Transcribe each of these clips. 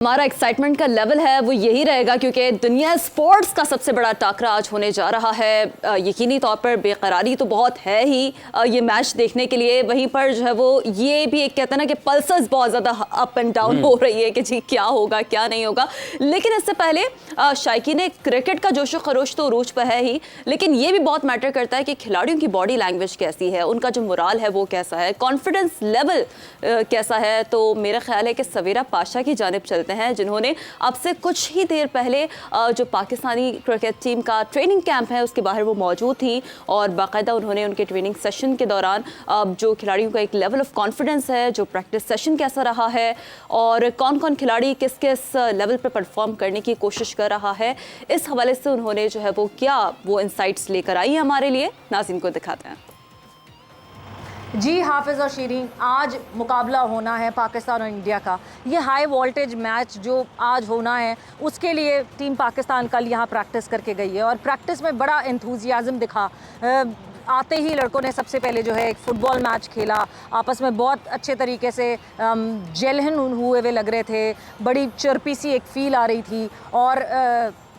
हमारा एक्साइटमेंट का लेवल है वो यही रहेगा क्योंकि दुनिया स्पोर्ट्स का सबसे बड़ा टाकरा आज होने जा रहा है। यकीनी तौर पर बेकरारी तो बहुत है ही ये मैच देखने के लिए, वहीं पर जो है वो ये भी एक कहते हैं ना कि पल्सेस बहुत ज़्यादा अप एंड डाउन हो रही है कि जी क्या होगा क्या नहीं होगा। लेकिन इससे पहले शायकीन क्रिकेट का जोशो खरोश तो उरूज पर है ही, लेकिन ये भी बहुत मैटर करता है कि खिलाड़ियों की बॉडी लैंग्वेज कैसी है, उनका जो मोराल है वो कैसा है, कॉन्फिडेंस लेवल कैसा है। तो मेरा ख्याल है कि सवेरा पाशा की जानिब चलते हैं, जिन्होंने अब से कुछ ही देर पहले जो पाकिस्तानी क्रिकेट टीम का ट्रेनिंग कैंप है उसके बाहर वो मौजूद थी और बाकायदा उन्होंने उनके ट्रेनिंग सेशन के दौरान जो खिलाड़ियों का एक लेवल ऑफ कॉन्फिडेंस है, जो प्रैक्टिस सेशन कैसा रहा है और कौन कौन खिलाड़ी किस किस लेवल पर परफॉर्म करने की कोशिश कर रहा है, इस हवाले से उन्होंने जो है वो इनसाइट्स लेकर आई हमारे लिए। नाज़रीन को दिखाते हैं। जी हाफिज़ और शीरीन, आज मुकाबला होना है पाकिस्तान और इंडिया का। ये हाई वोल्टेज मैच जो आज होना है उसके लिए टीम पाकिस्तान कल यहाँ प्रैक्टिस करके गई है और प्रैक्टिस में बड़ा एंथुजियाज़म दिखा। आते ही लड़कों ने सबसे पहले जो है एक फ़ुटबॉल मैच खेला, आपस में बहुत अच्छे तरीके से जेलहन हुए हुए लग रहे थे, बड़ी चर्पी सी एक फ़ील आ रही थी और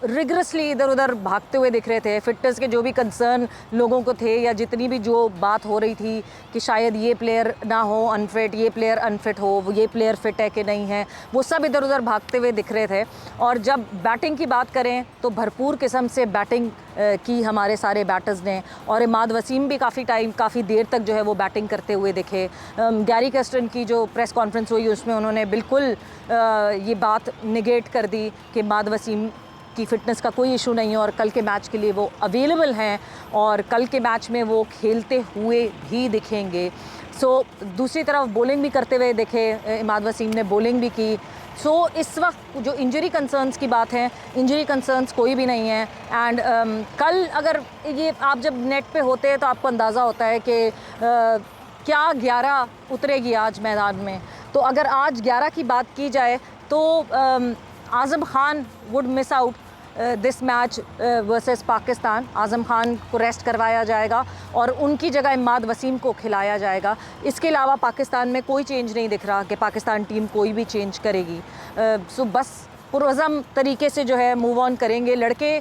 रिगरसली इधर उधर भागते हुए दिख रहे थे। फिटनेस के जो भी कंसर्न लोगों को थे या जितनी भी जो बात हो रही थी कि शायद ये प्लेयर ना हो अनफिट, ये प्लेयर अनफिट हो, ये प्लेयर फिट है कि नहीं है, वो सब इधर उधर भागते हुए दिख रहे थे। और जब बैटिंग की बात करें तो भरपूर किस्म से बैटिंग की हमारे सारे बैटर्स ने, और इमाद वसीम भी काफ़ी देर तक जो है वो बैटिंग करते हुए दिखे। गैरी कर्स्टन की जो प्रेस कॉन्फ्रेंस हुई उसमें उन्होंने बिल्कुल ये बात निगेट कर दी कि इमाद वसीम की फ़िटनेस का कोई इशू नहीं है और कल के मैच के लिए वो अवेलेबल हैं और कल के मैच में वो खेलते हुए भी दिखेंगे। दूसरी तरफ बॉलिंग भी करते हुए दिखे, इमाद वसीम ने बॉलिंग भी की। इस वक्त जो इंजरी कंसर्न्स की बात है, इंजरी कंसर्न्स कोई भी नहीं है। एंड कल अगर ये आप जब नेट पे होते हैं तो आपको अंदाज़ा होता है कि क्या 11 उतरेगी आज मैदान में। तो अगर आज 11 की बात की जाए तो Azam Khan would miss out this match versus Pakistan. Azam Khan को रेस्ट करवाया जाएगा और उनकी जगह इमाद वसीम को खिलाया जाएगा। इसके अलावा पाकिस्तान में कोई चेंज नहीं दिख रहा कि पाकिस्तान टीम कोई भी चेंज करेगी। बस पुरअज़म तरीके से जो है मूव ऑन करेंगे लड़के।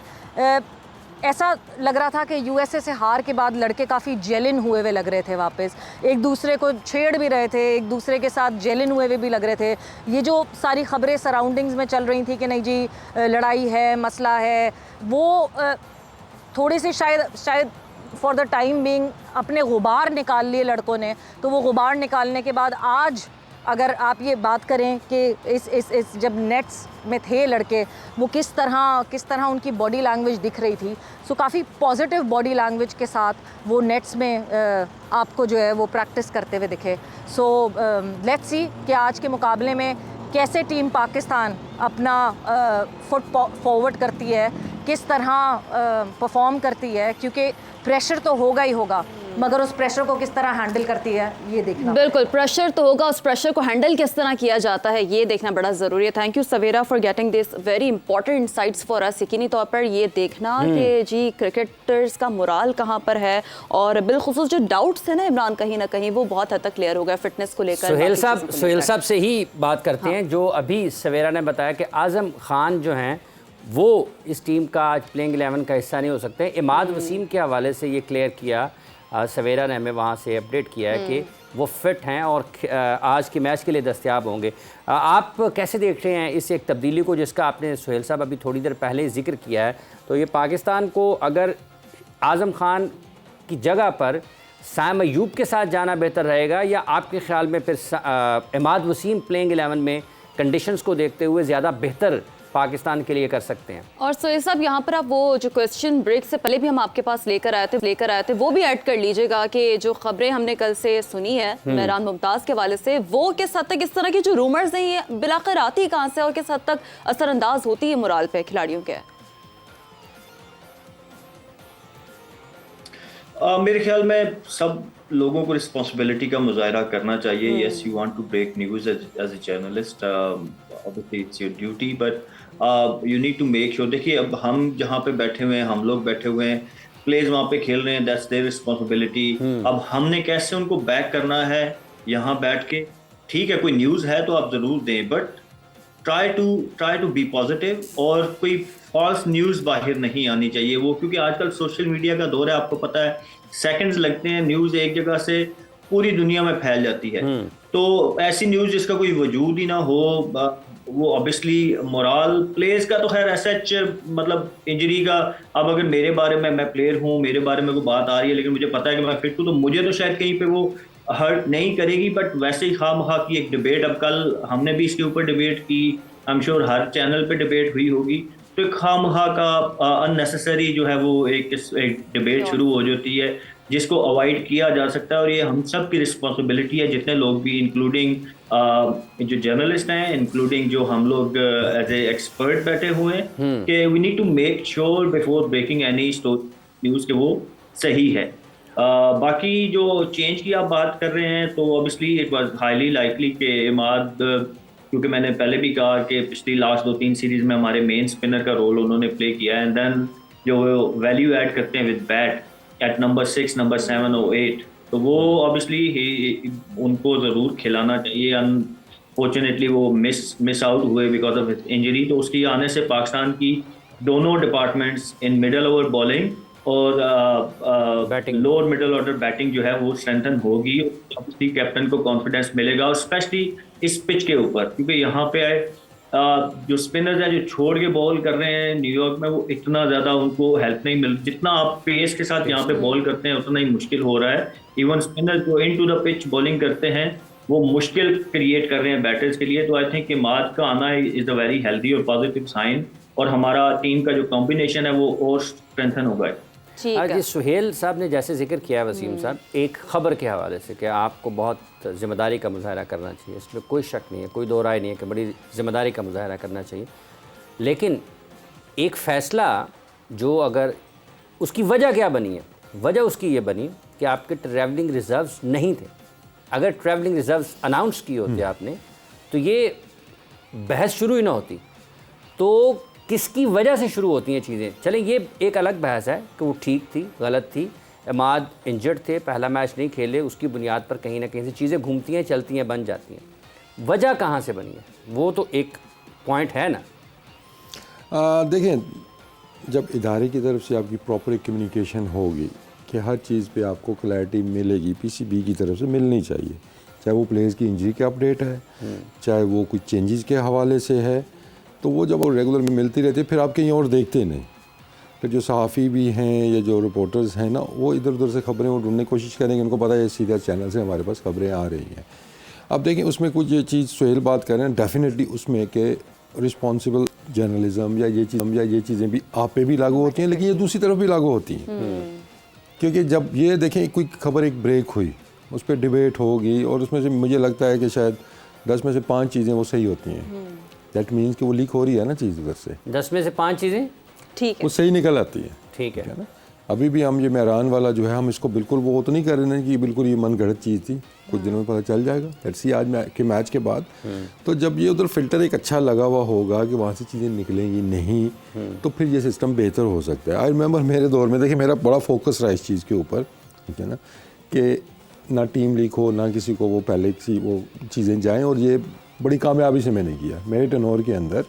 ऐसा लग रहा था कि यूएसए से हार के बाद लड़के काफ़ी जेलिन हुए हुए लग रहे थे, वापस एक दूसरे को छेड़ भी रहे थे, एक दूसरे के साथ जेलिन हुए हुए भी लग रहे थे। ये जो सारी ख़बरें सराउंडिंग्स में चल रही थी कि नहीं जी लड़ाई है, मसला है, वो थोड़ी सी शायद फॉर द टाइम बीइंग अपने गुबार निकाल लिए लड़कों ने। तो वो गुबार निकालने के बाद आज अगर आप ये बात करें कि इस जब नेट्स में थे लड़के, वो किस तरह उनकी बॉडी लैंग्वेज दिख रही थी। काफ़ी पॉजिटिव बॉडी लैंग्वेज के साथ वो नेट्स में आपको जो है वो प्रैक्टिस करते हुए दिखे। लेट्स सी कि आज के मुकाबले में कैसे टीम पाकिस्तान अपना फुट फॉरवर्ड करती है, किस तरह परफॉर्म करती है, क्योंकि प्रेशर तो होगा ही होगा, मगर उस प्रेशर को किस तरह हैंडल करती है ये देखना। बिल्कुल, प्रेशर तो होगा, उस प्रेशर को हैंडल किस तरह किया जाता है ये देखना बड़ा ज़रूरी है। Thank you Savera for getting this very important insights for us. यकीनी तौर पर ये देखना कि जी क्रिकेटर्स का मोराल कहाँ पर है और बिलखुसूस जो डाउट्स है ना इमरान, कहीं ना कहीं वो बहुत हद तक क्लियर हो गया फिटनेस को लेकर। सुहेल साहब से ही बात करते हैं। जो अभी सवेरा ने बताया कि आज़म खान जो हैं वो इस टीम का आज प्लेइंग 11 का हिस्सा नहीं हो सकते। इमाद वसीम के हवाले से ये क्लियर किया सवेरा ने, हमें वहाँ से अपडेट किया है कि वो फिट हैं और आज के मैच के लिए दस्तयाब होंगे। आप कैसे देख रहे हैं इस एक तब्दीली को जिसका आपने सुहेल साहब अभी थोड़ी देर पहले जिक्र किया है? तो ये पाकिस्तान को अगर आज़म खान की जगह पर साइम अयूब के साथ जाना बेहतर रहेगा, या आपके ख्याल में फिर इमाद वसीम प्लेइंग 11 में कंडीशंस को देखते हुए ज़्यादा बेहतर पाकिस्तान के लिए कर सकते हैं? और सोहेल साहब यहाँ पर आप वो जो क्वेश्चन ब्रेक से पहले भी हम आपके पास लेकर आए थे वो भी ऐड कर लीजिएगा कि जो खबरें हमने कल से सुनी है मेहरान मुमताज़ के वाले से, वो किस हद तक इस तरह की जो रूमर्स हैं ये बिलाखिर आती कहाँ से और किस हद तक असरअंदाज होती है मोराल पे खिलाड़ियों के? मेरे ख्याल में सब लोगों को रिस्पॉन्सिबिलिटी का मुजाहरा करना चाहिए। Yes, you want to break news as a journalist, obviously it's your duty, but you need to make sure. देखिए, अब हम जहाँ पे बैठे हुए हैं, हम लोग बैठे हुए हैं, प्लेयर्स वहाँ पे खेल रहे हैं, दैट्स देयर रिस्पॉन्सिबिलिटी। अब हमने कैसे उनको बैक करना है यहाँ बैठ के? ठीक है, कोई न्यूज़ है तो आप ज़रूर दें, but try to be positive, और कोई फॉल्स न्यूज़ बाहर नहीं आनी चाहिए वो, क्योंकि आजकल सोशल मीडिया का दौर है, आपको पता है, सेकंड्स लगते हैं, न्यूज़ एक जगह से पूरी दुनिया में फैल जाती है। तो ऐसी न्यूज़ जिसका कोई वजूद ही ना हो, वो ऑब्वियसली मोरल प्लेयर्स का तो खैर सच, मतलब इंजरी का, अब अगर मेरे बारे में, मैं प्लेयर हूँ, मेरे बारे में कोई बात आ रही है लेकिन मुझे पता है कि मैं फिट हूँ, तो मुझे तो शायद कहीं पे वो हर्ट नहीं करेगी, बट वैसे ही खामखा की एक डिबेट, अब कल हमने भी इसके ऊपर डिबेट की, I am sure her channel पे डिबेट हुई होगी, तो एक खामखा का अननेसेसरी जो है वो एक डिबेट शुरू हो जाती है, जिसको अवॉइड किया जा सकता है, और ये हम सब की रिस्पॉन्सिबिलिटी है, जितने लोग भी, इंक्लूडिंग जो जर्नलिस्ट हैं, इंक्लूडिंग जो हम लोग एज ए एक्सपर्ट बैठे हुए हैं, कि we need to make sure before breaking any news के वो सही है। बाकी जो चेंज की आप बात कर रहे हैं, तो obviously it was highly likely कि इमाद, क्योंकि मैंने पहले भी कहा कि पिछली लास्ट 2-3 सीरीज में हमारे मेन स्पिनर का रोल उन्होंने प्ले किया है, एंड देन जो वैल्यू ऐड करते हैं with bat at number 6, number 7 और 8, तो वो ऑब्वियसली उनको ज़रूर खिलाना चाहिए। अनफॉर्चुनेटली वो मिस आउट हुए बिकॉज ऑफ इंजरी, तो उसकी आने से पाकिस्तान की दोनों departments in middle over bowling और लोअर मिडल ऑर्डर बैटिंग जो है वो स्ट्रेंथन होगी, ऑब्वियसली कैप्टन को कॉन्फिडेंस मिलेगा, और स्पेशली इस पिच के ऊपर, क्योंकि यहाँ पे जो स्पिनर्स हैं जो छोड़ के बॉल कर रहे हैं न्यूयॉर्क में, वो इतना ज़्यादा उनको हेल्प नहीं मिल, जितना आप पेस के साथ यहाँ पे बॉल करते हैं उतना ही मुश्किल हो रहा है। इवन स्पिनर्स जो इन टू द पिच बॉलिंग करते हैं वो मुश्किल क्रिएट कर रहे हैं बैटर्स के लिए, तो आई थिंक इमाद का आना इज़ अ वेरी हेल्दी और पॉजिटिव साइन, और हमारा टीम का जो कॉम्बिनेशन है वो और स्ट्रेंथन होगा। आज सुहेल साहब ने जैसे जिक्र किया वसीम साहब, एक ख़बर के हवाले से कि आपको बहुत ज़िम्मेदारी का मुजाहरा करना चाहिए, इसमें कोई शक नहीं है, कोई दो राय नहीं है कि बड़ी ज़िम्मेदारी का मुजाहरा करना चाहिए, लेकिन एक फ़ैसला जो अगर उसकी वजह क्या बनी है, वजह उसकी ये बनी कि आपके ट्रैवलिंग रिज़र्व्स नहीं थे। अगर ट्रैवलिंग रिज़र्व्स अनाउंस किए होते आपने, तो ये बहस शुरू ही ना होती। तो किसकी वजह से शुरू होती हैं चीज़ें, चलें ये एक अलग बहस है कि वो ठीक थी, गलत थी, इमाद इंजर्ड थे, पहला मैच नहीं खेले, उसकी बुनियाद पर कहीं ना कहीं से चीज़ें घूमती हैं, चलती हैं, बन जाती हैं। वजह कहाँ से बनी है, वो तो एक पॉइंट है ना। देखें, जब इदारे की तरफ से आपकी प्रॉपर कम्युनिकेशन होगी कि हर चीज़ पे आपको क्लैरिटी मिलेगी, पीसीबी की तरफ से मिलनी चाहिए, चाहे वो प्लेयर्स की इंजरी का अपडेट है, चाहे वो कुछ चेंजेस के हवाले से है, तो वो जब वो रेगुलर में मिलती रहती है, फिर आप कहीं और देखते नहीं। फिर जो सहाफ़ी भी हैं या जो रिपोर्टर्स हैं ना, वो इधर उधर से खबरें वो ढूंढने की कोशिश करेंगे, उनको पता है सीधा चैनल से हमारे पास खबरें आ रही हैं। अब देखें, उसमें कुछ ये चीज़ सुहेल बात कर रहे हैं, डेफिनेटली उसमें कि रिस्पॉन्सिबल जर्नलिज्म या ये चीज़ें भी आप पे भी लागू होती हैं, लेकिन ये दूसरी तरफ भी लागू होती हैं। क्योंकि जब ये देखें कोई खबर एक ब्रेक हुई, उस पर डिबेट होगी, और उसमें से मुझे लगता है कि शायद 10 में से 5 चीज़ें वो सही होती हैं, दैट मीन्स कि वो लीक हो रही है ना चीज़ उधर से, 10 में से 5 चीज़ें ठीक है, वो सही निकल आती है। ठीक है ना। अभी भी हम ये मेहरान वाला जो है, हम इसको बिल्कुल वो तो नहीं कर रहे हैं कि बिल्कुल ये मन गढ़ंत चीज़ थी, कुछ दिनों में पता चल जाएगा, लेट्स सी आज के मैच के बाद। तो जब ये उधर फिल्टर एक अच्छा लगा हुआ होगा कि वहाँ से चीज़ें निकलेंगी नहीं, तो फिर ये सिस्टम बेहतर हो सकता है। आई रिमेंबर मेरे दौर में, देखिए मेरा बड़ा फोकस रहा इस चीज़ के ऊपर, ठीक है ना, कि ना टीम लीक हो, ना किसी को वो पहले किसी वो चीज़ें जाएँ, और ये बड़ी कामयाबी से मैंने किया। मेरे टर्नओवर के अंदर